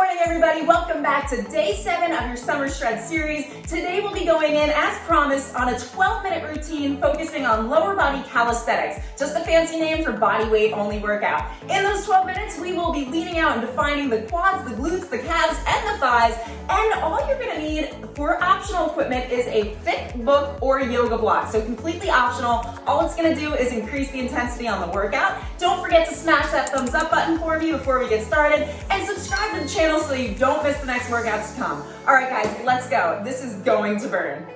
morning, everybody. Welcome back to day 7 of your Summer Shred series. Today we'll be going in, as promised, on a 12-minute routine focusing on lower body calisthenics, just a fancy name for body weight only workout. In those 12 minutes, we will be leaning out and defining the quads, the glutes, the calves, and the thighs. And all you're gonna need for optional equipment is a thick book or a yoga block. So completely optional. All it's gonna do is increase the intensity on the workout. Don't forget to smash that thumbs up button for me before we get started, and subscribe to the channel so you don't miss the next workouts to come. All right, guys, let's go. This is going to burn.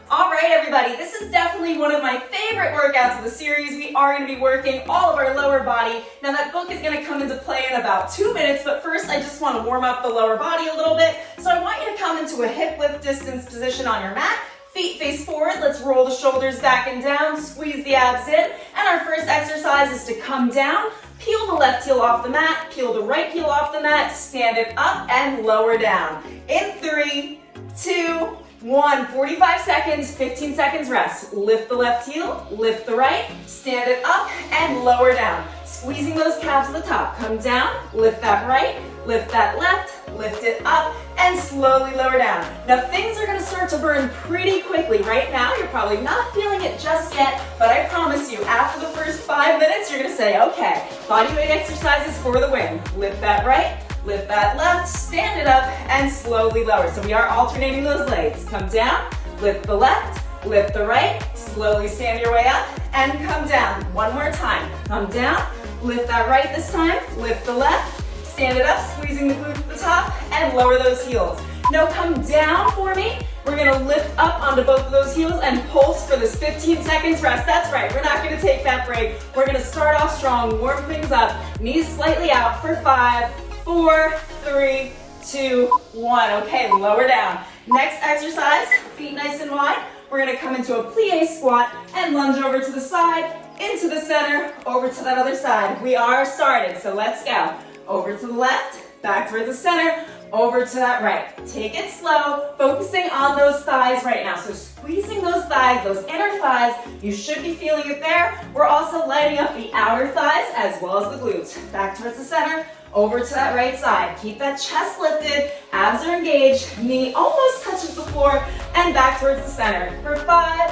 All right, everybody, this is definitely one of my favorite workouts of the series. We are going to be working all of our lower body. Now, that book is going to come into play in about 2 minutes, but first I just want to warm up the lower body a little bit. So I want you to come into a hip width distance position on your mat. Feet face forward. Let's roll the shoulders back and down, squeeze the abs in. And our first exercise is to come down, peel the left heel off the mat, peel the right heel off the mat, stand it up and lower down. In 3, 2, 1, 45 seconds, 15 seconds rest. Lift the left heel, lift the right, stand it up and lower down. Squeezing those calves to the top. Come down, lift that right, lift that left, lift it up, and slowly lower down. Now things are gonna start to burn pretty quickly. Right now, you're probably not feeling it just yet, but I promise you, after the first 5 minutes, you're gonna say, okay, body weight exercises for the win. Lift that right, lift that left, stand it up, and slowly lower. So we are alternating those legs. Come down, lift the left, lift the right, slowly stand your way up, and come down. One more time. Come down, lift that right this time, lift the left, stand it up, squeezing the glutes at the top, and lower those heels. Now come down for me. We're gonna lift up onto both of those heels and pulse for this 15 seconds rest. That's right, we're not gonna take that break. We're gonna start off strong, warm things up, knees slightly out for 5, 4, 3, 2, 1. Okay, lower down. Next exercise, feet nice and wide. We're gonna come into a plie squat and lunge over to the side, into the center, over to that other side. We are started, so let's go. Over to the left, back towards the center, over to that right. Take it slow, focusing on those thighs right now. So squeezing those thighs, those inner thighs, you should be feeling it there. We're also lighting up the outer thighs as well as the glutes. Back towards the center, over to that right side. Keep that chest lifted, abs are engaged, knee almost touches the floor, and back towards the center. For 5,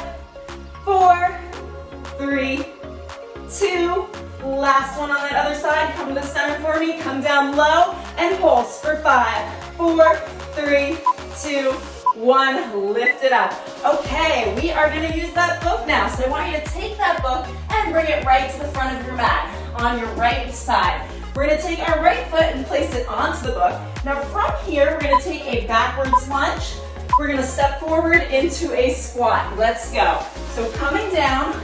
4, 3, 2, last one on that other side. Come to the center for me, come down low, and pulse for 5, 4, 3, 2, 1, lift it up. Okay, we are gonna use that book now. So I want you to take that book and bring it right to the front of your mat, on your right side. We're gonna take our right foot and place it onto the book. Now from here, we're gonna take a backwards lunge. We're gonna step forward into a squat. Let's go. So coming down,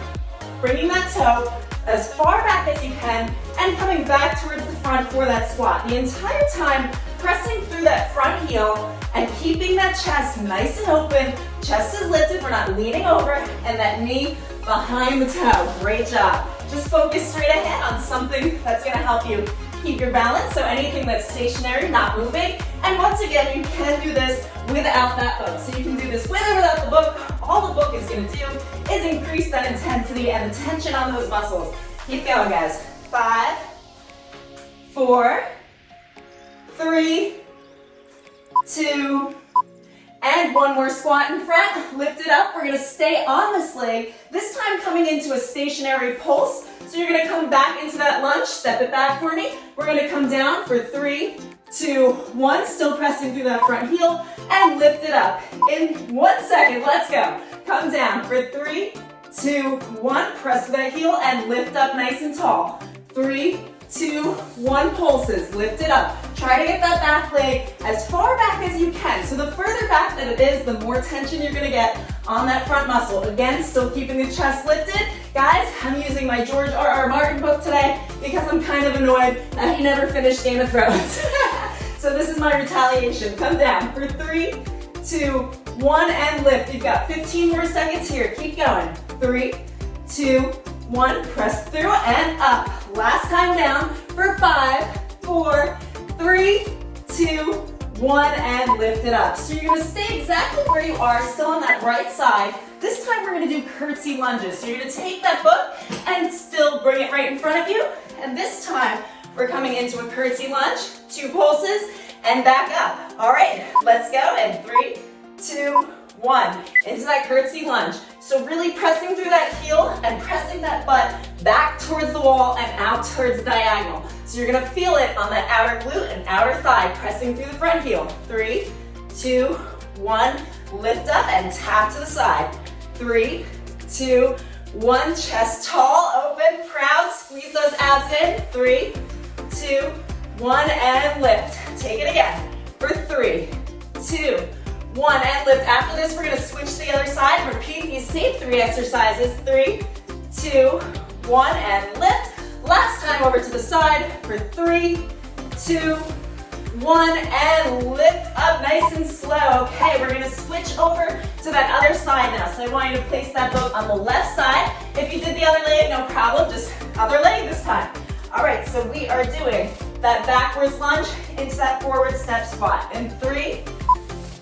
bringing that toe as far back as you can, and coming back towards the front for that squat. The entire time, pressing through that front heel and keeping that chest nice and open. Chest is lifted, we're not leaning over, and that knee behind the toe. Great job. Just focus straight ahead on something that's gonna help you keep your balance, so anything that's stationary, not moving. And once again, you can do this without that book. So you can do this with or without the book. All the book is gonna do is increase that intensity and the tension on those muscles. Keep going, guys. 5, 4, 3, 2, and one more squat in front. Lift it up. We're gonna stay on this leg, this time coming into a stationary pulse. So you're gonna come back into that lunge, step it back for me. We're gonna come down for 3, 2, 1, still pressing through that front heel, and lift it up. In 1 second, let's go. Come down for 3, 2, 1, press that heel and lift up nice and tall. 3, 2, 1, pulses, lift it up. Try to get that back leg as far back as you can. So the further back that it is, the more tension you're gonna get on that front muscle. Again, still keeping the chest lifted. Guys, I'm using my George R.R. Martin book today because I'm kind of annoyed that he never finished Game of Thrones. So this is my retaliation. Come down for 3, 2, 1, and lift. You've got 15 more seconds here. Keep going. 3, 2, 1, press through and up. Last time down for 5, 4, 3, 2, 1, and lift it up. So you're gonna stay exactly where you are, still on that right side. This time we're gonna do curtsy lunges. So you're gonna take that book and still bring it right in front of you. And this time we're coming into a curtsy lunge, 2 pulses, and back up. All right, let's go, and 3, 2, 1. Into that curtsy lunge. So really pressing through that heel and pressing that butt back towards the wall and out towards the diagonal. So you're gonna feel it on that outer glute and outer thigh, pressing through the front heel. 3, 2, 1. Lift up and tap to the side. 3, 2, 1. Chest tall, open, proud. Squeeze those abs in. 3, 2, 1, and lift. Take it again for 3, 2, 1, and lift. After this, we're gonna switch to the other side. Repeat these same 3 exercises. 3, 2, 1, and lift. Last time over to the side for 3, 2, 1, and lift up nice and slow. Okay, we're gonna switch over to that other side now. So I want you to place that boat on the left side. If you did the other leg, no problem, just other leg this time. All right, so we are doing that backwards lunge into that forward step squat. In 3,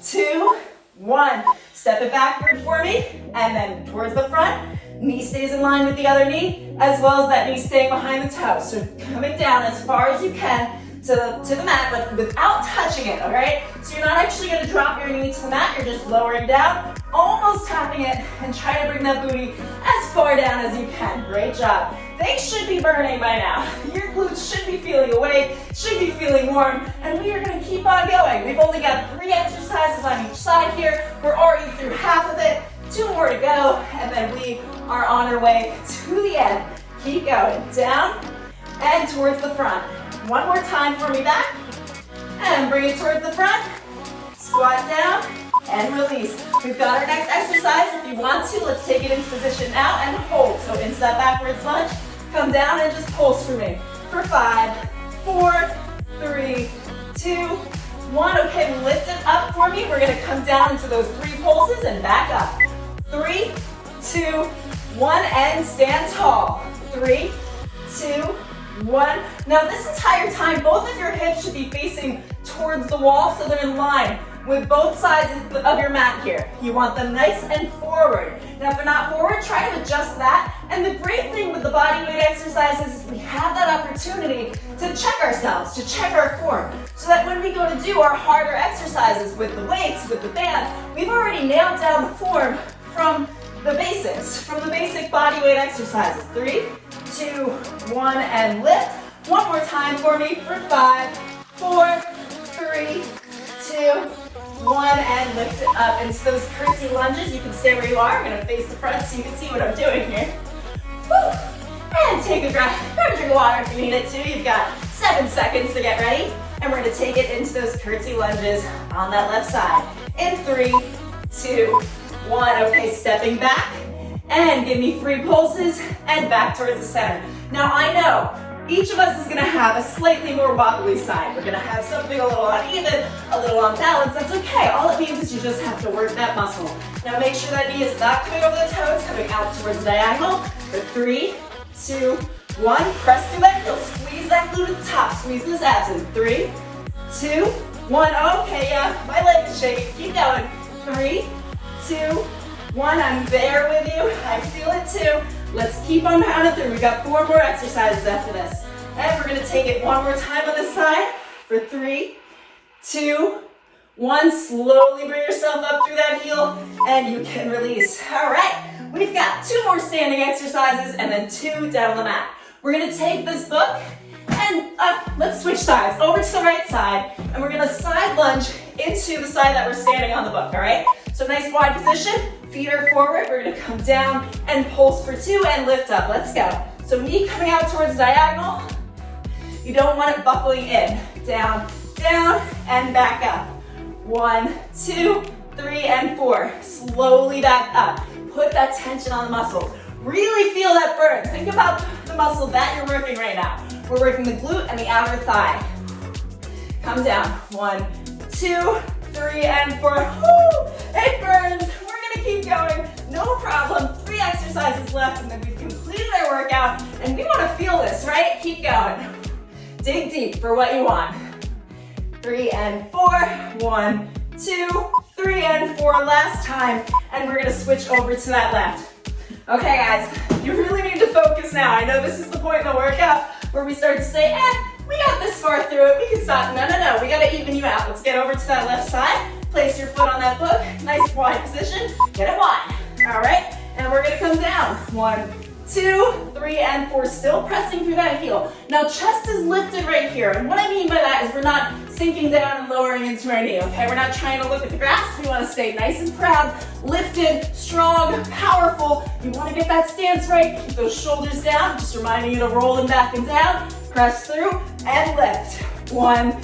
2, 1. Step it backward for me, and then towards the front. Knee stays in line with the other knee, as well as that knee staying behind the toe. So coming down as far as you can to the mat, but without touching it, all right? So you're not actually gonna drop your knee to the mat, you're just lowering down, almost tapping it, and try to bring that booty as far down as you can. Great job. They should be burning by now. Your glutes should be feeling awake, should be feeling warm, and we are gonna keep on going. We've only got 3 exercises on each side here. We're already through half of it, 2 more to go, and then we are on our way to the end. Keep going, down and towards the front. One more time for me back, and bring it towards the front. Squat down and release. We've got our next exercise. If you want to, let's take it into position now and hold. So into that backwards lunge, come down and just pulse for me. For 5, 4, 3, 2, 1. Okay, lift it up for me. We're gonna come down into those 3 pulses and back up. 3, 2, 1, and stand tall. 3, 2, 1. Now this entire time, both of your hips should be facing towards the wall so they're in line with both sides of your mat here. You want them nice and forward. Now if they're not forward, try to adjust that. And the great thing with the body weight exercises is we have that opportunity to check ourselves, to check our form. So that when we go to do our harder exercises with the weights, with the bands, we've already nailed down the form from the basics, from the basic body weight exercises. 3, 2, 1, and lift. One more time for me for 5, 4, 3, 2, 1, and lift it up into those curtsy lunges. You can stay where you are. I'm gonna face the front so you can see what I'm doing here. Woo. And take a grab a drink of water if you need it too. You've got 7 seconds to get ready. And we're gonna take it into those curtsy lunges on that left side. In 3, 2, 1. Okay, stepping back. And give me 3 pulses and back towards the center. Now I know each of us is gonna have a slightly more wobbly side. We're gonna have something a little uneven, a little unbalanced. That's okay. All it means is you just have to work that muscle. Now make sure that knee is not coming over the toes, coming out towards the diagonal. For 3, 2, 1. Press through that heel. Squeeze that glute at the top. Squeeze those abs in. 3, 2, 1. Okay, yeah, my leg is shaking. Keep going. 3, 2, 1. I'm there with you. I feel it too. Let's keep on pounding through. We've got 4 more exercises after this. And we're gonna take it one more time on this side for 3, 2, 1. Slowly bring yourself up through that heel and you can release. All right, we've got 2 more standing exercises and then 2 down on the mat. We're gonna take this book and let's switch sides. Over to the right side and we're gonna side lunge into the side that we're standing on the book, all right? So nice wide position, feet are forward. We're gonna come down and pulse for 2 and lift up. Let's go. So knee coming out towards diagonal. You don't want it buckling in. Down, down, and back up. 1, 2, 3, and 4. Slowly back up. Put that tension on the muscles. Really feel that burn. Think about the muscle that you're working right now. We're working the glute and the outer thigh. Come down. 1, 2, 3, and 4. Woo! It burns. We're gonna keep going. No problem. 3 exercises left and then we've completed our workout and we wanna feel this, right? Keep going. Dig deep for what you want. 3 and 4. 1, 2, 3, and 4. Last time. And we're gonna switch over to that left. Okay guys, you really need to focus now. I know this is the point in the workout where we start to say, We got this far through it. We can stop. No. We gotta even you out. Let's get over to that left side. Place your foot on that book. Nice wide position. Get it wide. All right. And we're gonna come down. 1, 2, 3, and 4. Still pressing through that heel. Now chest is lifted right here. And what I mean by that is we're not sinking down and lowering into our knee, okay? We're not trying to look at the grass. We wanna stay nice and proud, lifted, strong, powerful. You wanna get that stance right. Keep those shoulders down. Just reminding you to roll them back and down. Press through and lift. 1,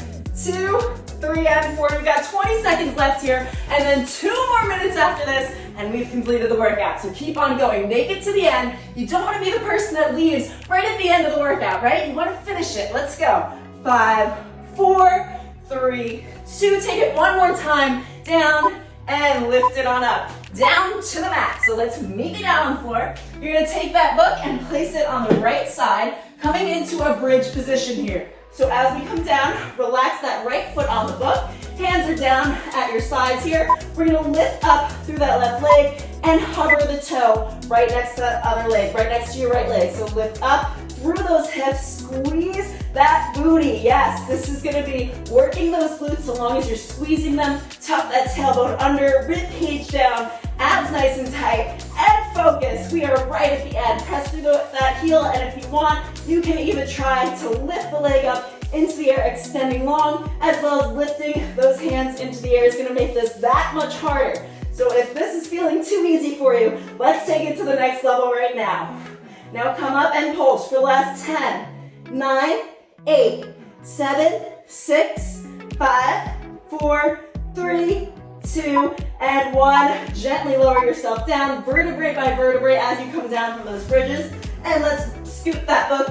2, 3, and 4. We've got 20 seconds left here, and then 2 more minutes after this, and we've completed the workout. So keep on going. Make it to the end. You don't want to be the person that leaves right at the end of the workout, right? You want to finish it. Let's go. 5, 4, 3, 2. Take it one more time. Down and lift it on up. Down to the mat. So let's meet me down on the floor. You're going to take that book and place it on the right side, coming into a bridge position here. So as we come down, relax that right foot on the book. Hands are down at your sides here. We're gonna lift up through that left leg and hover the toe right next to that other leg, right next to your right leg. So lift up through those hips, squeeze that booty. Yes, this is gonna be working those glutes so long as you're squeezing them. Tuck that tailbone under, rib cage down, abs nice and tight, and focus. We are right at the end. Press through that heel, and if you want, you can even try to lift the leg up into the air, extending long, as well as lifting those hands into the air is gonna make this that much harder. So if this is feeling too easy for you, let's take it to the next level right now. Now come up and pulse for the last 10, 9, 8, 7, 6, 5, 4, 3, 2, and 1. Gently lower yourself down, vertebrae by vertebrae as you come down from those bridges. And let's scoot that book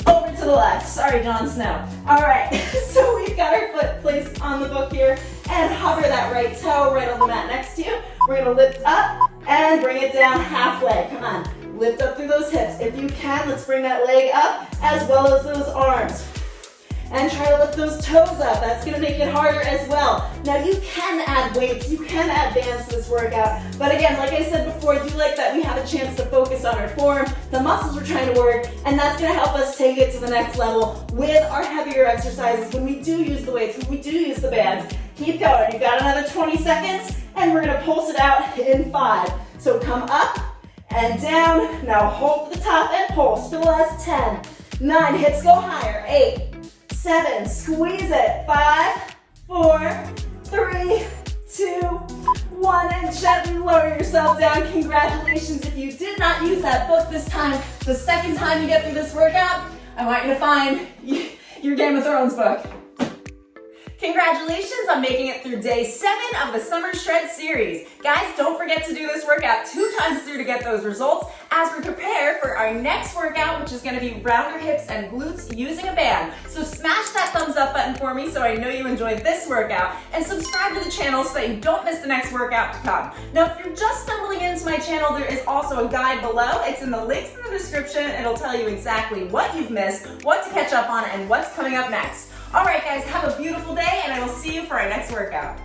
over to the left. Sorry, Jon Snow. All right, so we've got our foot placed on the book here and hover that right toe right on the mat next to you. We're gonna lift up and bring it down halfway. Come on, lift up through those hips. If you can, let's bring that leg up as well as those arms. And try to lift those toes up. That's gonna make it harder as well. Now you can add weights, you can add bands to this workout, but again, like I said before, I do like that we have a chance to focus on our form, the muscles we're trying to work, and that's gonna help us take it to the next level with our heavier exercises when we do use the weights, when we do use the bands. Keep going, you've got another 20 seconds, and we're gonna pulse it out in 5. So come up and down, now hold to the top and pulse for the last 10, 9, hips go higher, 8, 7, squeeze it, 5, 4, 3, 2, 1, and gently lower yourself down. Congratulations if you did not use that book this time. The second time you get through this workout, I want you to find your Game of Thrones book. Congratulations on making it through day 7 of the Summer Shred series. Guys, don't forget to do this workout 2 times through to get those results as we prepare for our next workout, which is gonna be rounder hips and glutes using a band. So smash that thumbs up button for me so I know you enjoyed this workout, and subscribe to the channel so that you don't miss the next workout to come. Now, if you're just stumbling into my channel, there is also a guide below. It's in the links in the description. It'll tell you exactly what you've missed, what to catch up on, and what's coming up next. All right, guys, have a beautiful day, and I will see you for our next workout.